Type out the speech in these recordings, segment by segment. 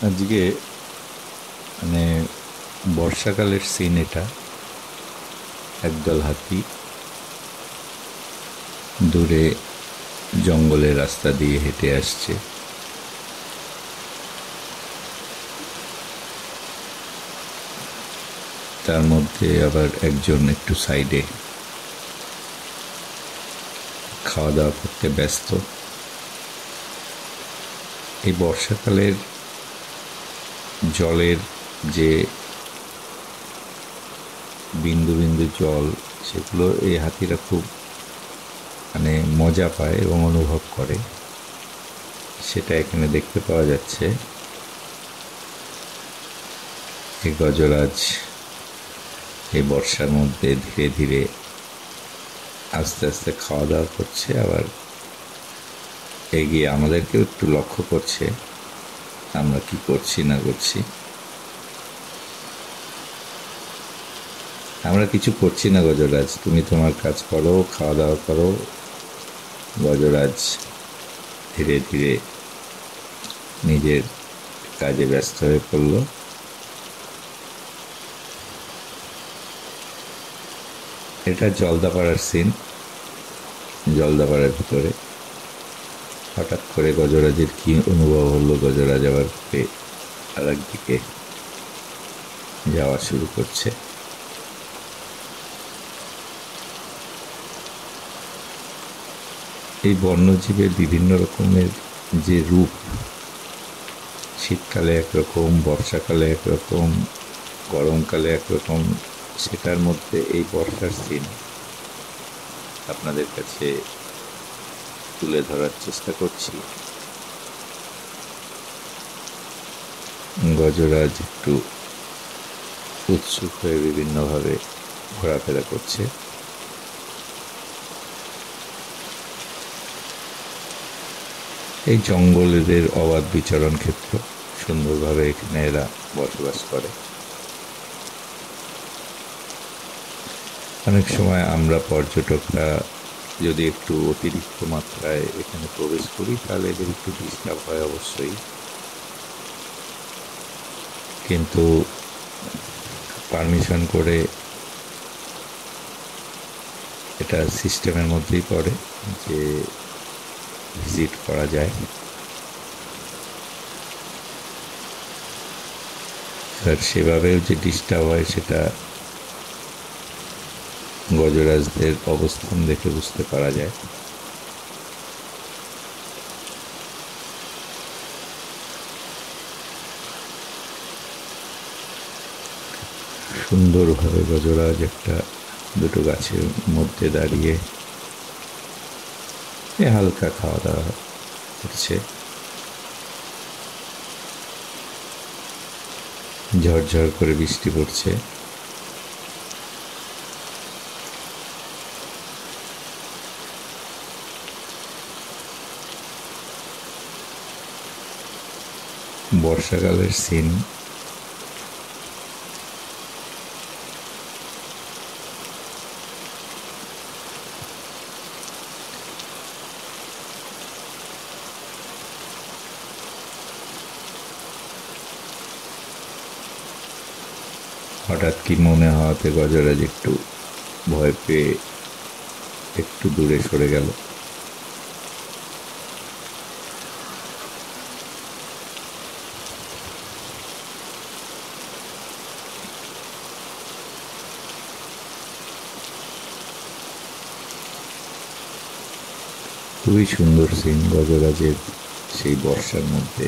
আজকে মানে বর্ষাকালের সিন এটা। একদল হাতি দূরে জঙ্গলের রাস্তা দিয়ে হেঁটে আসছে। তার মধ্যে আবার একজন একটু সাইডে খাওয়া দাওয়া করতে ব্যস্ত। এই বর্ষাকালের জলের যে বিন্দু বিন্দু জল, সেগুলো এই হাতিরা খুব মজা পায় এবং অনুভব করে, সেটা এখানে দেখতে পাওয়া যাচ্ছে। এই গজরাজ এই বর্ষার মধ্যে ধীরে ধীরে আস্তে আস্তে খাওয়া দাওয়া করছে, আবার এগিয়ে আমাদেরকেও একটু লক্ষ্য করছে আমরা কি করছি না করছি। আমরা কিছু করছি না গজরাজ, তুমি তোমার কাজ করো, খাওয়া দাওয়া করো। গজরাজ ধীরে ধীরে নিজের কাজে ব্যস্ত হয়ে পড়ল। এটা জলদাপাড়ার সিন। জলদাপাড়ার ভিতরে হঠাৎ করে গজরাজের কি অনুভব হলো, গজরাজ আবার আর একদিকে যাওয়া শুরু করছে। এই বন্যজীবের বিভিন্ন রকমের যে রূপ, শীতকালে একরকম, বর্ষাকালে একরকম, গরমকালে একরকম, সেটার মধ্যে এই বর্ষার সিন আপনাদের কাছে তুলে ধরার চেষ্টা করছি। গজরাজ একটু উৎসুক হয়ে বিভিন্নভাবে ঘোরাফেরা করছে। এই জঙ্গলের অবাধ বিচরণ ক্ষেত্র, সুন্দরভাবে এখানে এরা বসবাস করে। অনেক সময় আমরা পর্যটকরা যদি একটু অতিরিক্ত মাত্রায় এখানে প্রবেশ করি, তাহলে এদের একটু ডিস্টার্ব হয় অবশ্যই, কিন্তু পারমিশন করে এটা সিস্টেমের মধ্যেই পড়ে যে ভিজিট করা যায়। আর সেভাবেও যে ডিস্টার্ব হয় সেটা গজরাজদের অবস্থান দেখে বুঝতে পারা যায়। সুন্দরভাবে গজরাজ একটা দুটো গাছের মধ্যে দাঁড়িয়ে হালকা খাওয়া দাওয়া করছে। ঝরঝর করে বৃষ্টি পড়ছে। বর্ষাকালের সিন। হঠাৎ কি মনে হওয়াতে গজরাজ একটু ভয় পেয়ে একটু দূরে সরে গেল। খুবই সুন্দর সিন গজরাজের সেই বর্ষার মধ্যে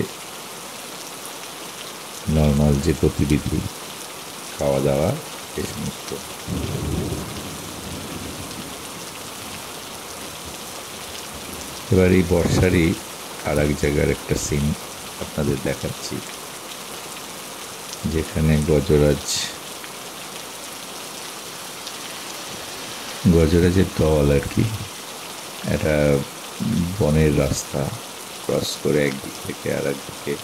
নর্মাল যে গতিবিধি, খাওয়া দাওয়া, এই সমস্ত। এবার এই বর্ষারই আর এক জায়গার একটা সিন আপনাদের দেখাচ্ছি, যেখানে গজরাজের দল আর কি একটা বনের রাস্তা ক্রস করে একদিক থেকে আর একদিকে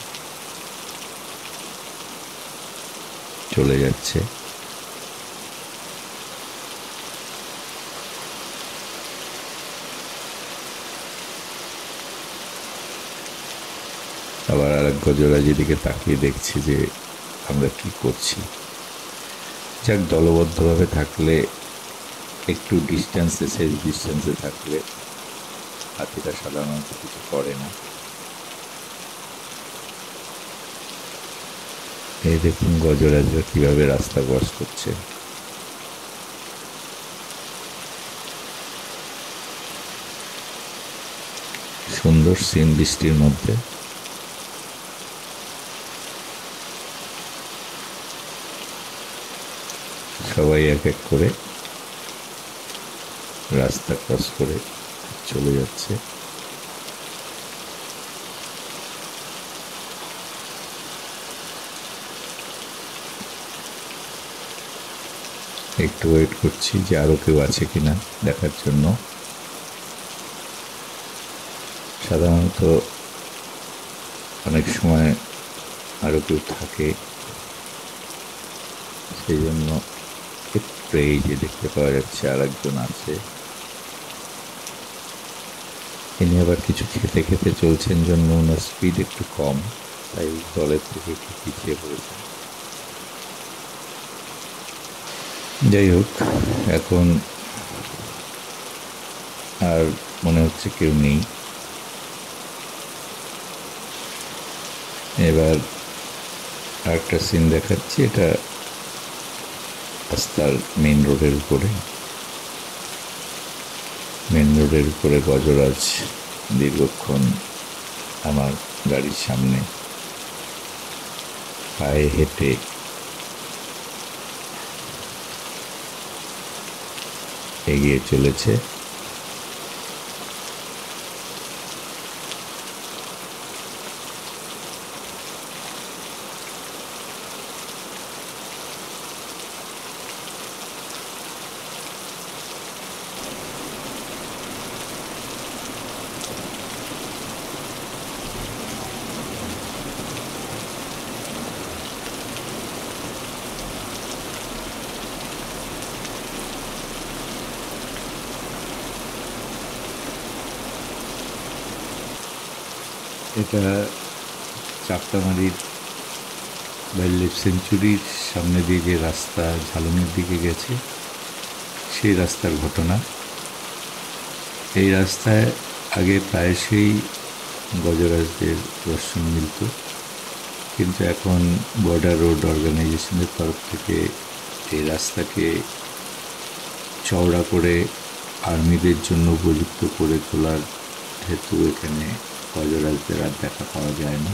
চলে যাচ্ছে। আবার আর এক গজরাজ এদিকে তাকিয়ে দেখছে যে আমরা কি করছি। যাক, দলবদ্ধভাবে থাকলে, একটু ডিস্টেন্সে, সেফ ডিস্টেন্সে থাকলে হাতিটা সাধারণত কিছু করে না। এই দেখুন গজরাজরা কিভাবে রাস্তা ক্রস করছে। সুন্দর সিন বৃষ্টির মধ্যে। সবাই এক এক করে রাস্তা ক্রস করে চলে যাচ্ছে। একটু ওয়েট করছি যে আরো কেউ আছে কিনা দেখার জন্য। সাধারণত অনেক সময় আরো কেউ থাকে, সেই জন্য একটু এই যে দেখতে পাওয়া যাচ্ছে আর একজন আছে। ইনি আবার কিছু খেতে খেতে চলছেন জন্য ওনার স্পিড একটু কম, তাই দলের থেকে একটু পিছিয়ে পড়েছেন। যাই হোক, এখন আর মনে হচ্ছে কেউ নেই। এবার আরেকটা সিন দেখাচ্ছি। এটা রাস্তার মেন রোডের উপরে গজরাজ দীর্ঘক্ষণ আমার গাড়ির সামনে পায়ে হেঁটে এগিয়ে চলেছে। এটা চাপটামারির ওয়াইল্ড লাইফ সেঞ্চুরির সামনে দিয়ে যে রাস্তা ঝালনের দিকে গেছে, সেই রাস্তার ঘটনা। এই রাস্তায় আগে প্রায়শই গজরাজদের দর্শন মিলত, কিন্তু এখন বর্ডার রোড অর্গানাইজেশনের তরফ থেকে এই রাস্তাকে চওড়া করে আর্মিদের জন্য উপযুক্ত করে তোলার হেতু এখানে গজরাজদের আর দেখা পাওয়া যায় না।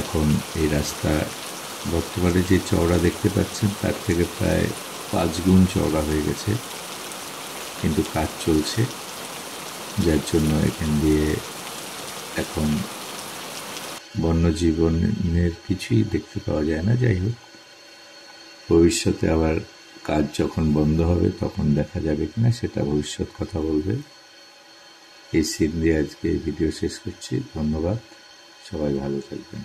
এখন এই রাস্তা বর্তমানে যে চওড়া দেখতে পাচ্ছেন তার থেকে প্রায় 5 গুণ চওড়া হয়ে গেছে, কিন্তু কাজ চলছে, যার জন্য এখান দিয়ে এখন বন্যজীবনের কিছুই দেখতে পাওয়া যায় না। যাই হোক, ভবিষ্যতে আবার কাজ যখন বন্ধ হবে তখন দেখা যাবে কিনা সেটা ভবিষ্যৎ কথা বলবে। এই সিন দিয়ে আজকে এই ভিডিও শেষ করছি। ধন্যবাদ, সবাই ভালো থাকবেন।